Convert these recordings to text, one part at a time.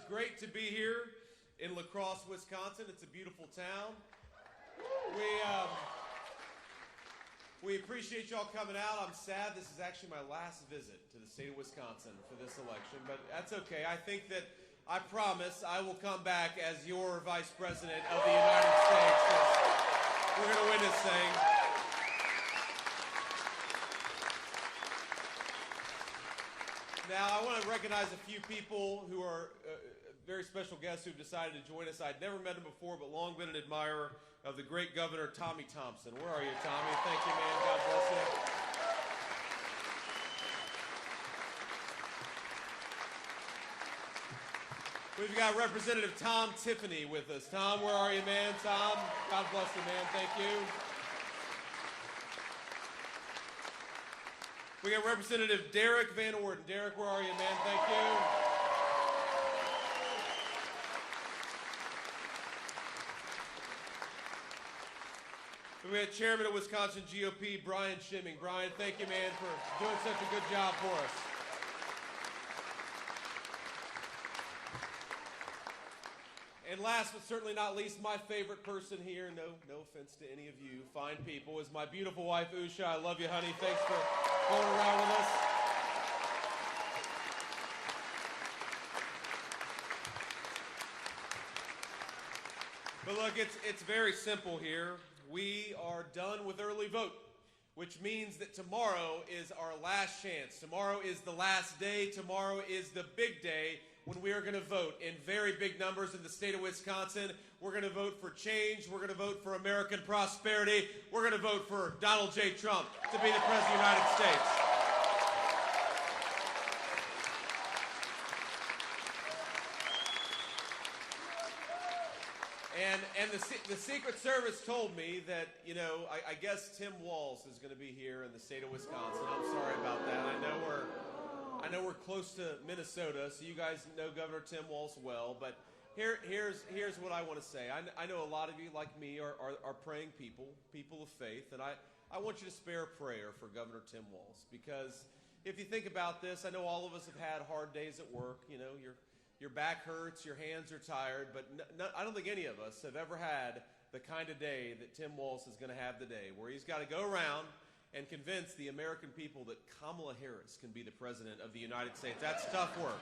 great to be here in Crosse, Wisconsin. It's a beautiful town. We appreciate y'all coming out. I'm sad this is actually my last visit to the state of Wisconsin for this election, but that's okay. I think that I promise I will come back as your Vice President of the United States. We're going to win this thing. Now, I want to recognize a few people who are very special guests who've decided to join us. I'd never met him before, but long been an admirer of the great Governor Tommy Thompson. Where are you, Tommy? Thank you, man. God bless you. We've got Representative Tom Tiffany with us. Tom, where are you, man? Tom, God bless you, man. Thank you. We got Representative Derek Van Orden. Derek, where are you, man? Thank you. We got Chairman of Wisconsin GOP, Brian Schimming. Brian, thank you, man, for doing such a good job for us. And last but certainly not least, my favorite person here, no offense to any of you fine people, is my beautiful wife, Usha. I love you, honey. Thanks for going around with us. But look, it's very simple here. We are done with early vote, which means that tomorrow is our last chance. Tomorrow is the last day. Tomorrow is the big day when we are going to vote in very big numbers in the state of Wisconsin. We're going to vote for change. We're going to vote for American prosperity. We're going to vote for Donald J. Trump to be the President of the United States. And the Secret Service told me that, I guess Tim Walz is going to be here in the state of Wisconsin. I'm sorry about that. I know we're close to Minnesota, so you guys know Governor Tim Walz well. But here's what I want to say. I know a lot of you, like me, are praying people of faith, and I want you to spare a prayer for Governor Tim Walz, because if you think about this, I know all of us have had hard days at work. Your back hurts, your hands are tired, but I don't think any of us have ever had the kind of day that Tim Walz is going to have today, where he's got to go around and convince the American people that Kamala Harris can be the President of the United States. That's tough work.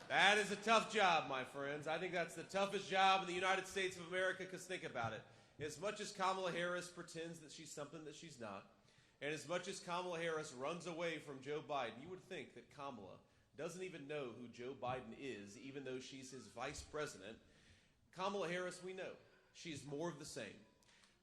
That is a tough job, my friends. I think that's the toughest job in the United States of America, because think about it. As much as Kamala Harris pretends that she's something that she's not, and as much as Kamala Harris runs away from Joe Biden, you would think that Kamala doesn't even know who Joe Biden is, even though she's his vice president. Kamala Harris, we know, she's more of the same.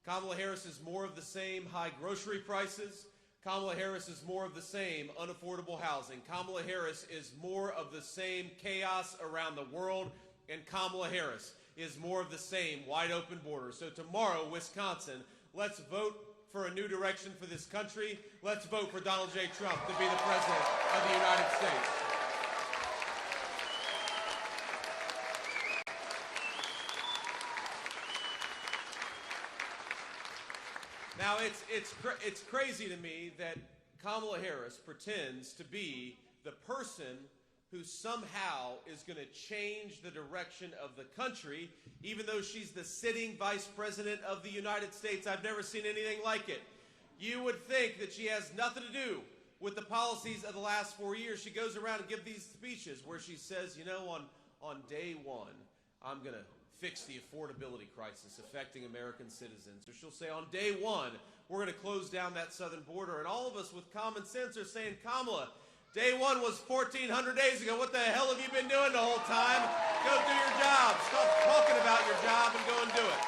Kamala Harris is more of the same high grocery prices. Kamala Harris is more of the same unaffordable housing. Kamala Harris is more of the same chaos around the world. And Kamala Harris is more of the same wide open borders. So tomorrow, Wisconsin, let's vote for a new direction for this country. Let's vote for Donald J. Trump to be the President of the United States. Now, it's crazy to me that Kamala Harris pretends to be the person who somehow is going to change the direction of the country, even though she's the sitting Vice President of the United States. I've never seen anything like it. You would think that she has nothing to do with the policies of the last 4 years. She goes around and gives these speeches where she says, on day one, I'm going to fix the affordability crisis affecting American citizens. Or she'll say, on day one, we're going to close down that southern border. And all of us with common sense are saying, Kamala, day one was 1,400 days ago. What the hell have you been doing the whole time? Go do your job. Stop talking about your job and go and do it.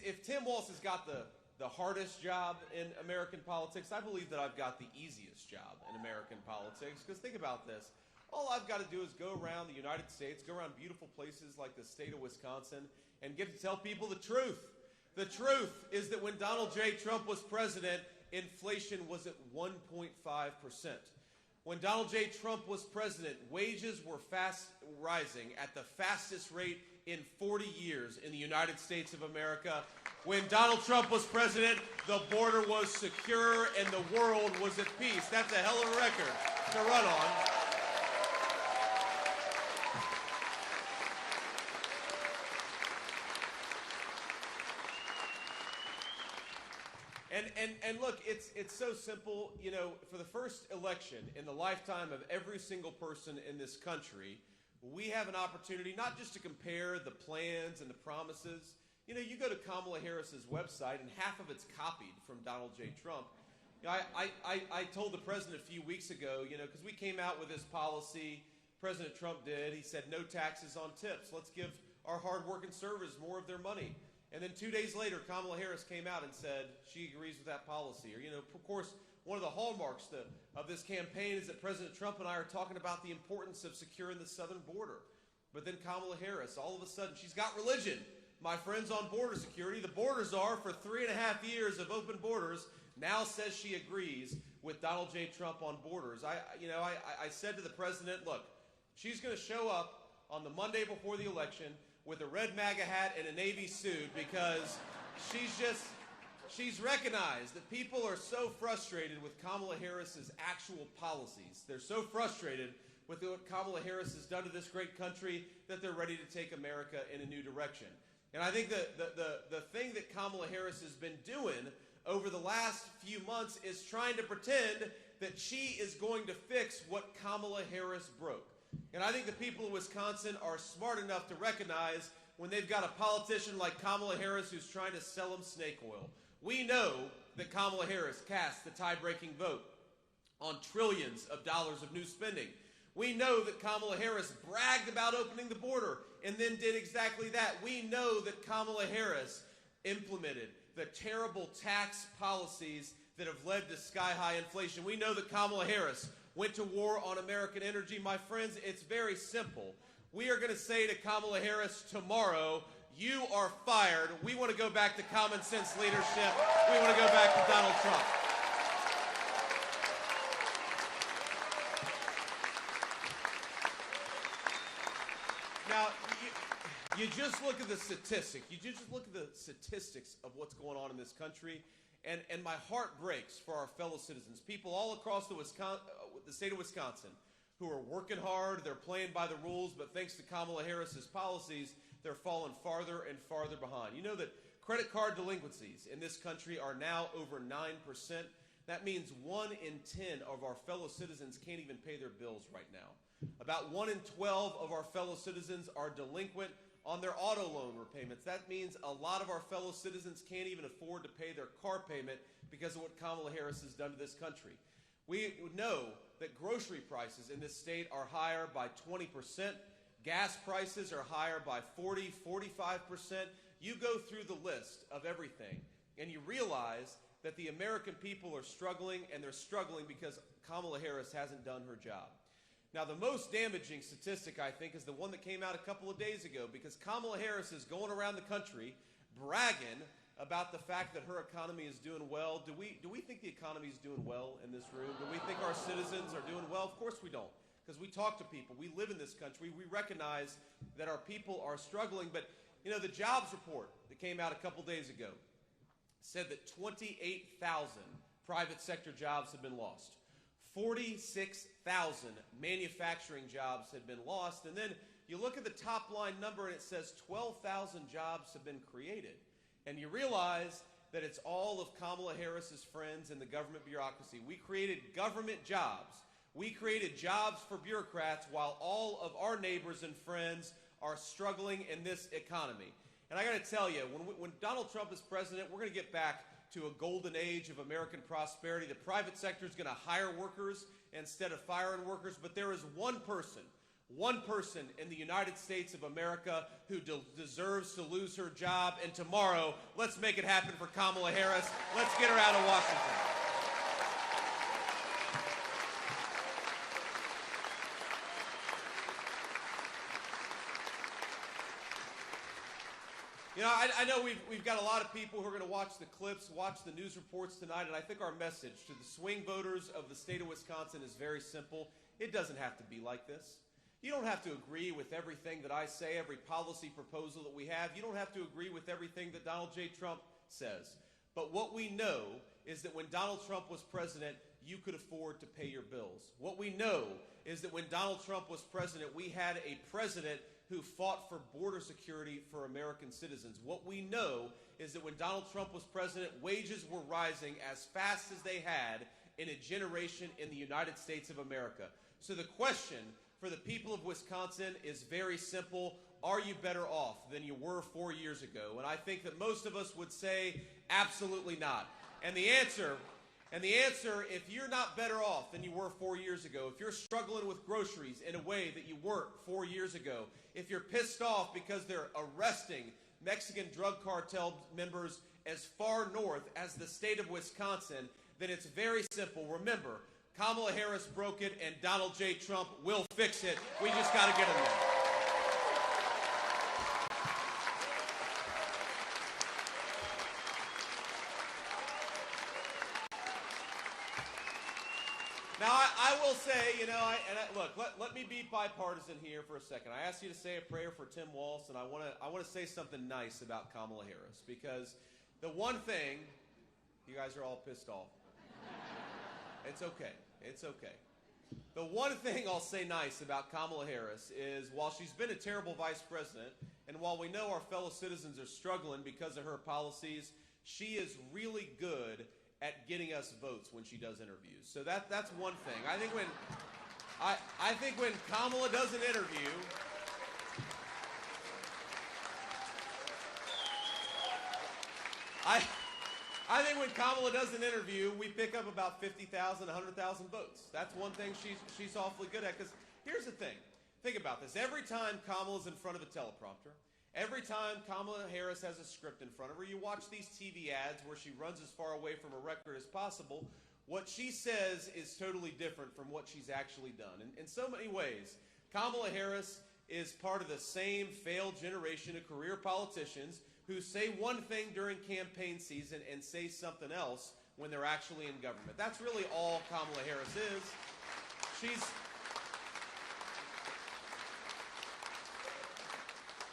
If Tim Walz has got the hardest job in American politics, I believe that I've got the easiest job in American politics. Because think about this. All I've got to do is go around the United States, go around beautiful places like the state of Wisconsin, and get to tell people the truth. The truth is that when Donald J. Trump was president, inflation was at 1.5%. When Donald J. Trump was president, wages were fast rising at the fastest rate in 40 years in the United States of America. When Donald Trump was president, the border was secure and the world was at peace. That's a hell of a record to run on. And look, it's so simple. You know, for the first election in the lifetime of every single person in this country, we have an opportunity not just to compare the plans and the promises. You know, you go to Kamala Harris's website, and half of it's copied from Donald J. Trump. You know, I told the president a few weeks ago, you know, because we came out with this policy, President Trump did. He said no taxes on tips. Let's give our hardworking servers more of their money. And then 2 days later, Kamala Harris came out and said she agrees with that policy. Or, you know, of course, one of the hallmarks of this campaign is that President Trump and I are talking about the importance of securing the southern border. But then Kamala Harris, all of a sudden, she's got religion. My friends on border security, the border czar for 3.5 years of open borders, now says she agrees with Donald J. Trump on borders. I said to the president, look, she's going to show up on the Monday before the election with a red MAGA hat and a Navy suit because she's recognized that people are so frustrated with Kamala Harris's actual policies. They're so frustrated with what Kamala Harris has done to this great country that they're ready to take America in a new direction. And I think the thing that Kamala Harris has been doing over the last few months is trying to pretend that she is going to fix what Kamala Harris broke. And I think the people of Wisconsin are smart enough to recognize when they've got a politician like Kamala Harris who's trying to sell them snake oil. We know that Kamala Harris cast the tie-breaking vote on trillions of dollars of new spending. We know that Kamala Harris bragged about opening the border and then did exactly that. We know that Kamala Harris implemented the terrible tax policies that have led to sky-high inflation. We know that Kamala Harris went to war on American energy. My friends, it's very simple. We are going to say to Kamala Harris tomorrow, you are fired. We want to go back to common sense leadership. We want to go back to Donald Trump. Now, you just look at the statistics. You just look at the statistics of what's going on in this country, and my heart breaks for our fellow citizens, people all across the state of Wisconsin who are working hard, they're playing by the rules, but thanks to Kamala Harris's policies, they're falling farther and farther behind. You know that credit card delinquencies in this country are now over 9%. That means 1 in 10 of our fellow citizens can't even pay their bills right now. About 1 in 12 of our fellow citizens are delinquent on their auto loan repayments. That means a lot of our fellow citizens can't even afford to pay their car payment because of what Kamala Harris has done to this country. We know that grocery prices in this state are higher by 20%. Gas prices are higher by 40, 45%. You go through the list of everything, and you realize that the American people are struggling, and they're struggling because Kamala Harris hasn't done her job. Now, the most damaging statistic, I think, is the one that came out a couple of days ago, because Kamala Harris is going around the country bragging about the fact that her economy is doing well. Do we think the economy is doing well in this room? Do we think our citizens are doing well? Of course we don't, because we talk to people. We live in this country. We recognize that our people are struggling. But, you know, the jobs report that came out a couple days ago said that 28,000 private sector jobs have been lost. 46,000 manufacturing jobs had been lost. And then you look at the top line number and it says 12,000 jobs have been created. And you realize that it's all of Kamala Harris's friends in the government bureaucracy. We created government jobs. We created jobs for bureaucrats while all of our neighbors and friends are struggling in this economy. And I got to tell you, when Donald Trump is president, we're going to get back to a golden age of American prosperity. The private sector is going to hire workers instead of firing workers. But there is one person in the United States of America who deserves to lose her job. And tomorrow, let's make it happen for Kamala Harris. Let's get her out of Washington. You know, I know we've got a lot of people who are going to watch the clips, watch the news reports tonight, and I think our message to the swing voters of the state of Wisconsin is very simple. It doesn't have to be like this. You don't have to agree with everything that I say, every policy proposal that we have. You don't have to agree with everything that Donald J. Trump says. But what we know is that when Donald Trump was president, you could afford to pay your bills. What we know is that when Donald Trump was president, we had a president who fought for border security for American citizens. What we know is that when Donald Trump was president, wages were rising as fast as they had in a generation in the United States of America. So the question for the people of Wisconsin is very simple. Are you better off than you were 4 years ago? And I think that most of us would say absolutely not. And the answer, if you're not better off than you were 4 years ago, if you're struggling with groceries in a way that you weren't 4 years ago, if you're pissed off because they're arresting Mexican drug cartel members as far north as the state of Wisconsin, then it's very simple. Remember, Kamala Harris broke it and Donald J. Trump will fix it. We just got to get him there. Now, I will say, look, let me be bipartisan here for a second. I asked you to say a prayer for Tim Walz, and I want to say something nice about Kamala Harris, because the one thing, you guys are all pissed off. It's okay. It's okay. The one thing I'll say nice about Kamala Harris is while she's been a terrible vice president, and while we know our fellow citizens are struggling because of her policies, she is really good at getting us votes when she does interviews. So that's one thing. I think when Kamala does an interview, I think when Kamala does an interview, we pick up about 50,000, 100,000 votes. That's one thing she's awfully good at. Because here's the thing. Think about this. Every time Kamala's in front of a teleprompter, every time Kamala Harris has a script in front of her, you watch these TV ads where she runs as far away from a record as possible. What she says is totally different from what she's actually done. In so many ways, Kamala Harris is part of the same failed generation of career politicians who say one thing during campaign season and say something else when they're actually in government. That's really all Kamala Harris is.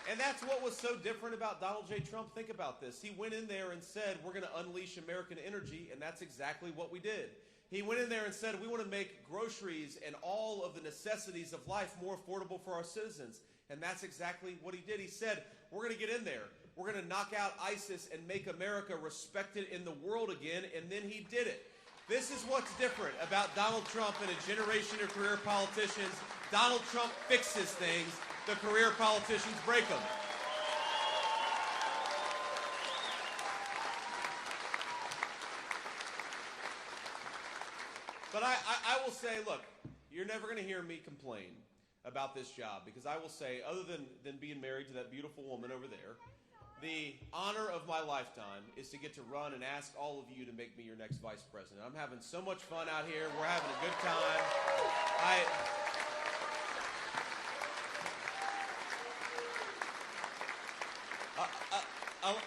And that's what was so different about Donald J. Trump. Think about this. He went in there and said, we're going to unleash American energy, and that's exactly what we did. He went in there and said, we want to make groceries and all of the necessities of life more affordable for our citizens. And that's exactly what he did. He said, we're going to get in there. We're going to knock out ISIS and make America respected in the world again, and then he did it. This is what's different about Donald Trump and a generation of career politicians. Donald Trump fixes things. The career politicians break them. But I will say, look, you're never going to hear me complain about this job, because I will say, other than being married to that beautiful woman over there, the honor of my lifetime is to get to run and ask all of you to make me your next vice president. I'm having so much fun out here. We're having a good time.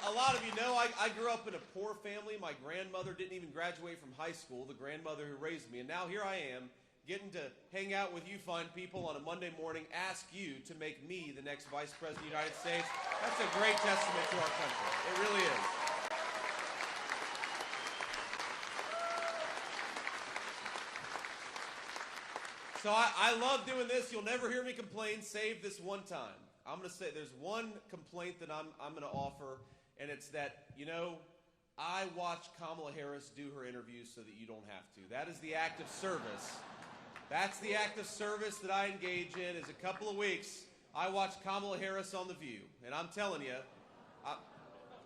A lot of you know I grew up in a poor family. My grandmother didn't even graduate from high school, the grandmother who raised me. And now here I am, getting to hang out with you fine people on a Monday morning, ask you to make me the next vice president of the United States. That's a great testament to our country. It really is. So I love doing this. You'll never hear me complain, save this one time. I'm going to say there's one complaint that I'm going to offer, and it's that, I watch Kamala Harris do her interviews so that you don't have to. That is the act of service. That's the act of service that I engage in. Is a couple of weeks, I watch Kamala Harris on The View, and I'm telling you,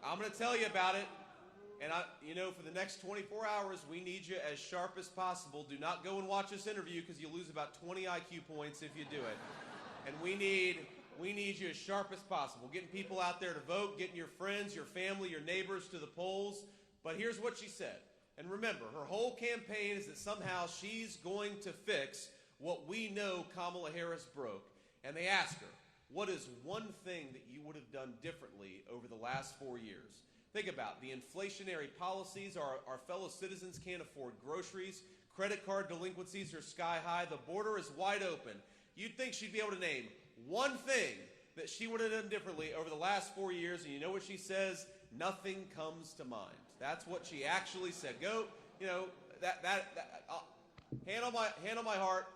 I'm going to tell you about it. And for the next 24 hours, we need you as sharp as possible. Do not go and watch this interview, because you'll lose about 20 IQ points if you do it. And we need you as sharp as possible, getting people out there to vote, getting your friends, your family, your neighbors to the polls. But here's what she said. And remember, her whole campaign is that somehow she's going to fix what we know Kamala Harris broke. And they asked her, what is one thing that you would have done differently over the last 4 years? Think about the inflationary policies. Our fellow citizens can't afford groceries. Credit card delinquencies are sky high. The border is wide open. You'd think she'd be able to name one thing that she would have done differently over the last 4 years, and you know what she says? nothing comes to mind. That's what she actually said. Go, hand on my heart,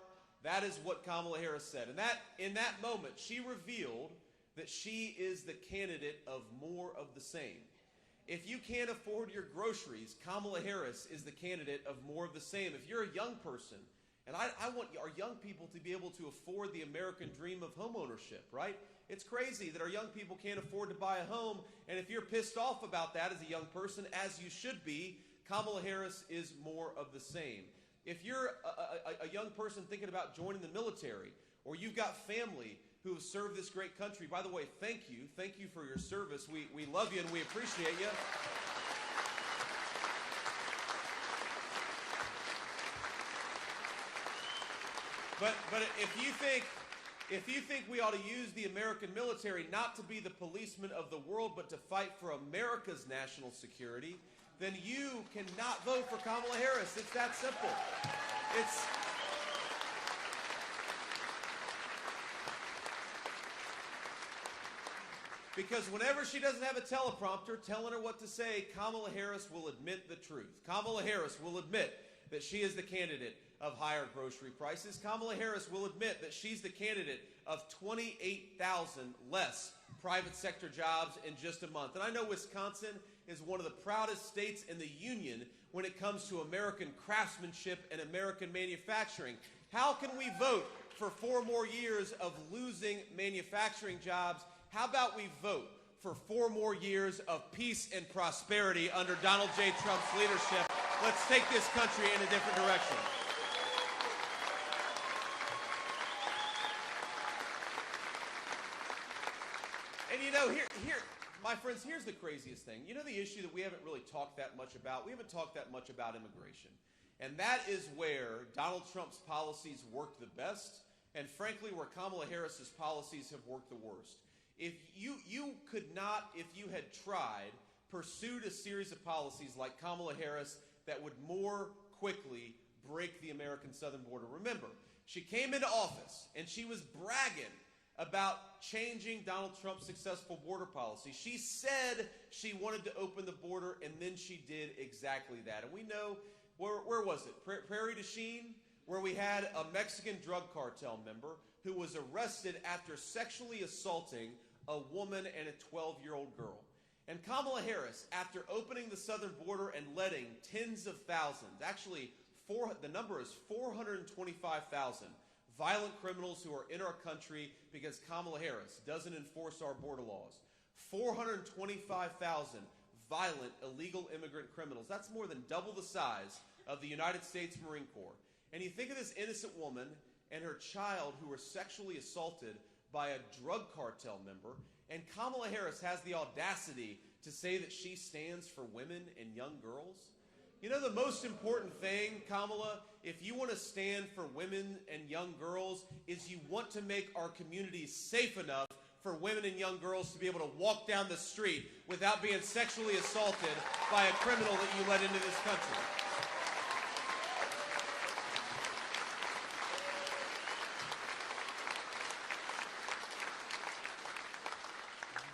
that is what Kamala Harris said. And in that moment, she revealed that she is the candidate of more of the same. If you can't afford your groceries, Kamala Harris is the candidate of more of the same. If you're a young person, and I want our young people to be able to afford the American dream of homeownership, right? It's crazy that our young people can't afford to buy a home, and if you're pissed off about that as a young person, as you should be, Kamala Harris is more of the same. If you're a young person thinking about joining the military, or you've got family who have served this great country, by the way, thank you for your service. We love you and we appreciate you. But if you think we ought to use the American military not to be the policemen of the world, but to fight for America's national security, then you cannot vote for Kamala Harris. It's that simple. Because whenever she doesn't have a teleprompter telling her what to say, Kamala Harris will admit the truth. Kamala Harris will admit that she is the candidate of higher grocery prices. Kamala Harris will admit that she's the candidate of 28,000 less private sector jobs in just a month. And I know Wisconsin is one of the proudest states in the union when it comes to American craftsmanship and American manufacturing. How can we vote for 4 more years of losing manufacturing jobs? How about we vote for 4 more years of peace and prosperity under Donald J. Trump's leadership? Let's take this country in a different direction. And here, my friends, here's the craziest thing. You know the issue that we haven't really talked that much about? We haven't talked that much about immigration. And that is where Donald Trump's policies worked the best, and frankly, where Kamala Harris's policies have worked the worst. If you could not, if you had tried, pursued a series of policies like Kamala Harris that would more quickly break the American southern border. Remember, she came into office and she was bragging about changing Donald Trump's successful border policy. She said she wanted to open the border, and then she did exactly that. And we know, where was it? Prairie du Chien, where we had a Mexican drug cartel member who was arrested after sexually assaulting a woman and a 12-year-old girl. And Kamala Harris, after opening the southern border and letting tens of thousands, actually the number is 425,000 violent criminals who are in our country because Kamala Harris doesn't enforce our border laws. 425,000 violent illegal immigrant criminals. That's more than double the size of the United States Marine Corps. And you think of this innocent woman and her child who were sexually assaulted by a drug cartel member, and Kamala Harris has the audacity to say that she stands for women and young girls. You know the most important thing, Kamala, if you want to stand for women and young girls, is you want to make our communities safe enough for women and young girls to be able to walk down the street without being sexually assaulted by a criminal that you let into this country.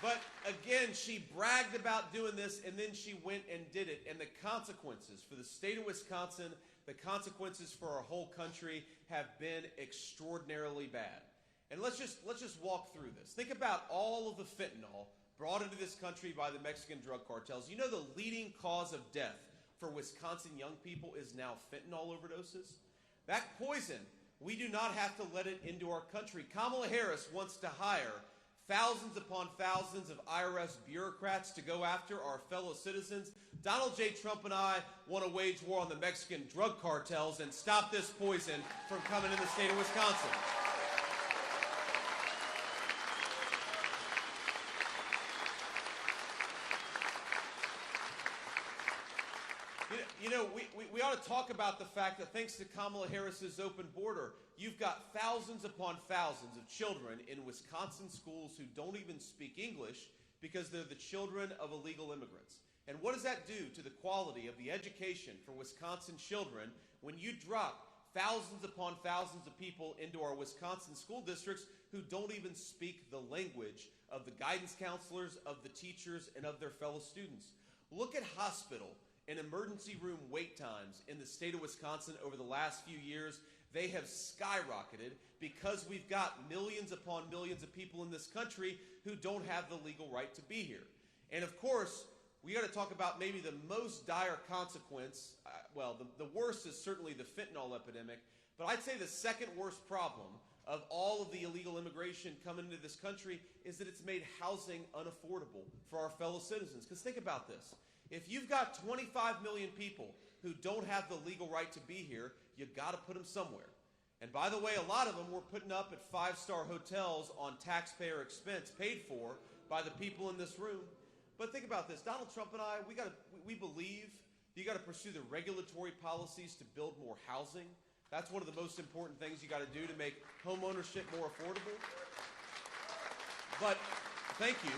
But again, she bragged about doing this, and then she went and did it. And the consequences for the state of Wisconsin, the consequences for our whole country have been extraordinarily bad. And let's just walk through this. Think about all of the fentanyl brought into this country by the Mexican drug cartels. You know the leading cause of death for Wisconsin young people is now fentanyl overdoses? That poison, we do not have to let it into our country. Kamala Harris wants to hire thousands upon thousands of IRS bureaucrats to go after our fellow citizens. Donald J. Trump and I want to wage war on the Mexican drug cartels and stop this poison from coming in the state of Wisconsin. You know, we ought to talk about the fact that thanks to Kamala Harris's open border, you've got thousands upon thousands of children in Wisconsin schools who don't even speak English because they're the children of illegal immigrants. And what does that do to the quality of the education for Wisconsin children when you drop thousands upon thousands of people into our Wisconsin school districts who don't even speak the language of the guidance counselors, of the teachers, and of their fellow students. Look at hospital and emergency room wait times in the state of Wisconsin over the last few years. They have skyrocketed because we've got millions upon millions of people in this country who don't have the legal right to be here. And of course, we got to talk about maybe the most dire consequence. The worst is certainly the fentanyl epidemic, but I'd say the second worst problem of all of the illegal immigration coming into this country is that it's made housing unaffordable for our fellow citizens. Because think about this. If you've got 25 million people who don't have the legal right to be here, you've got to put them somewhere. And by the way, a lot of them we're putting up at five-star hotels on taxpayer expense paid for by the people in this room. But think about this. Donald Trump and I, we believe you got to pursue the regulatory policies to build more housing. That's one of the most important things you got to do to make home ownership more affordable. But thank you.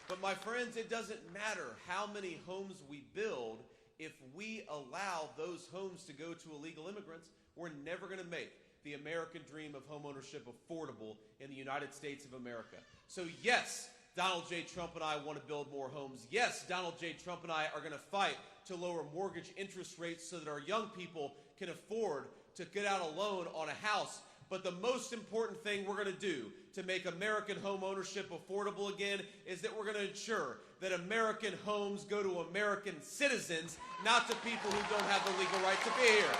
But my friends, it doesn't matter how many homes we build. If we allow those homes to go to illegal immigrants, we're never going to make the American dream of homeownership affordable in the United States of America. So yes, Donald J. Trump and I want to build more homes. Yes, Donald J. Trump and I are going to fight to lower mortgage interest rates so that our young people can afford to get out a loan on a house. But the most important thing we're going to do to make American home ownership affordable again is that we're going to ensure that American homes go to American citizens, not to people who don't have the legal right to be here.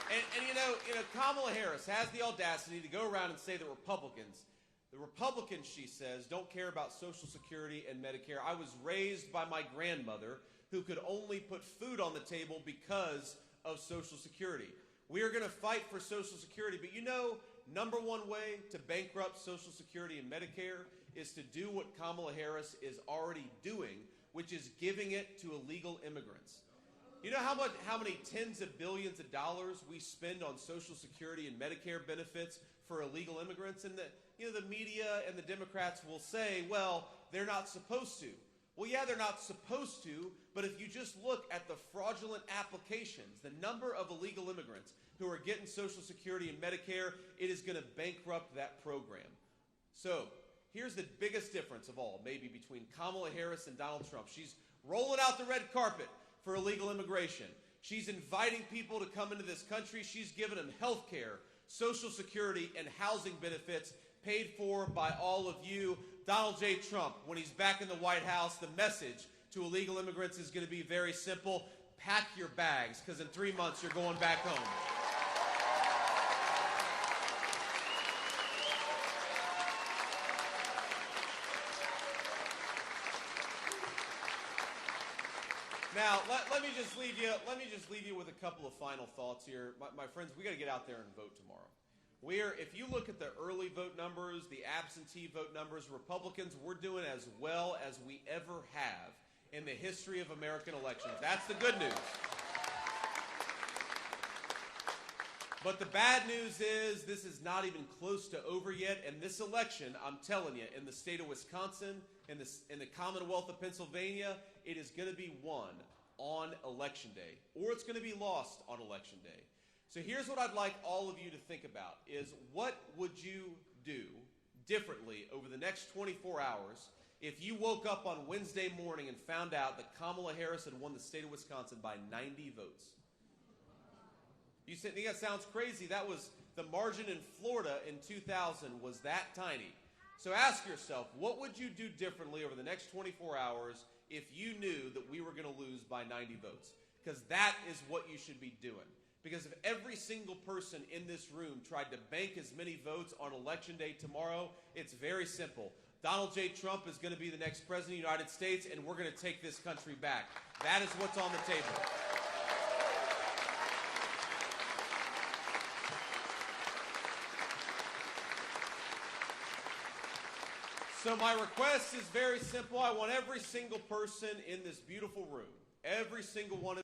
And you know, Kamala Harris has the audacity to go around and say that the Republicans, she says, don't care about Social Security and Medicare. I was raised by my grandmother who could only put food on the table because of Social Security. We are going to fight for Social Security, but you know, number one way to bankrupt Social Security and Medicare is to do what Kamala Harris is already doing, which is giving it to illegal immigrants. You know how many tens of billions of dollars we spend on Social Security and Medicare benefits for illegal immigrants? And the media and the Democrats will say, well, they're not supposed to. Well, yeah, they're not supposed to, but if you just look at the fraudulent applications, the number of illegal immigrants who are getting Social Security and Medicare, it is going to bankrupt that program. So here's the biggest difference of all, maybe, between Kamala Harris and Donald Trump. She's rolling out the red carpet for illegal immigration. She's inviting people to come into this country. She's giving them health care, Social Security, and housing benefits paid for by all of you. Donald J. Trump, when he's back in the White House, the message to illegal immigrants is going to be very simple. Pack your bags, because in 3 months you're going back home. Now, let me just leave you with a couple of final thoughts here. My friends, we got to get out there and vote tomorrow. If you look at the early vote numbers, the absentee vote numbers, Republicans, we're doing as well as we ever have in the history of American elections. That's the good news. But the bad news is this is not even close to over yet. And this election, I'm telling you, in the state of Wisconsin, in the Commonwealth of Pennsylvania, it is going to be won on Election Day, or it's going to be lost on Election Day. So here's what I'd like all of you to think about is, what would you do differently over the next 24 hours if you woke up on Wednesday morning and found out that Kamala Harris had won the state of Wisconsin by 90 votes? You think that sounds crazy? That was the margin in Florida in 2000 was that tiny. So ask yourself, what would you do differently over the next 24 hours if you knew that we were going to lose by 90 votes? Because that is what you should be doing. Because if every single person in this room tried to bank as many votes on Election Day tomorrow, it's very simple. Donald J. Trump is going to be the next president of the United States, and we're going to take this country back. That is what's on the table. So my request is very simple. I want every single person in this beautiful room, every single one of you.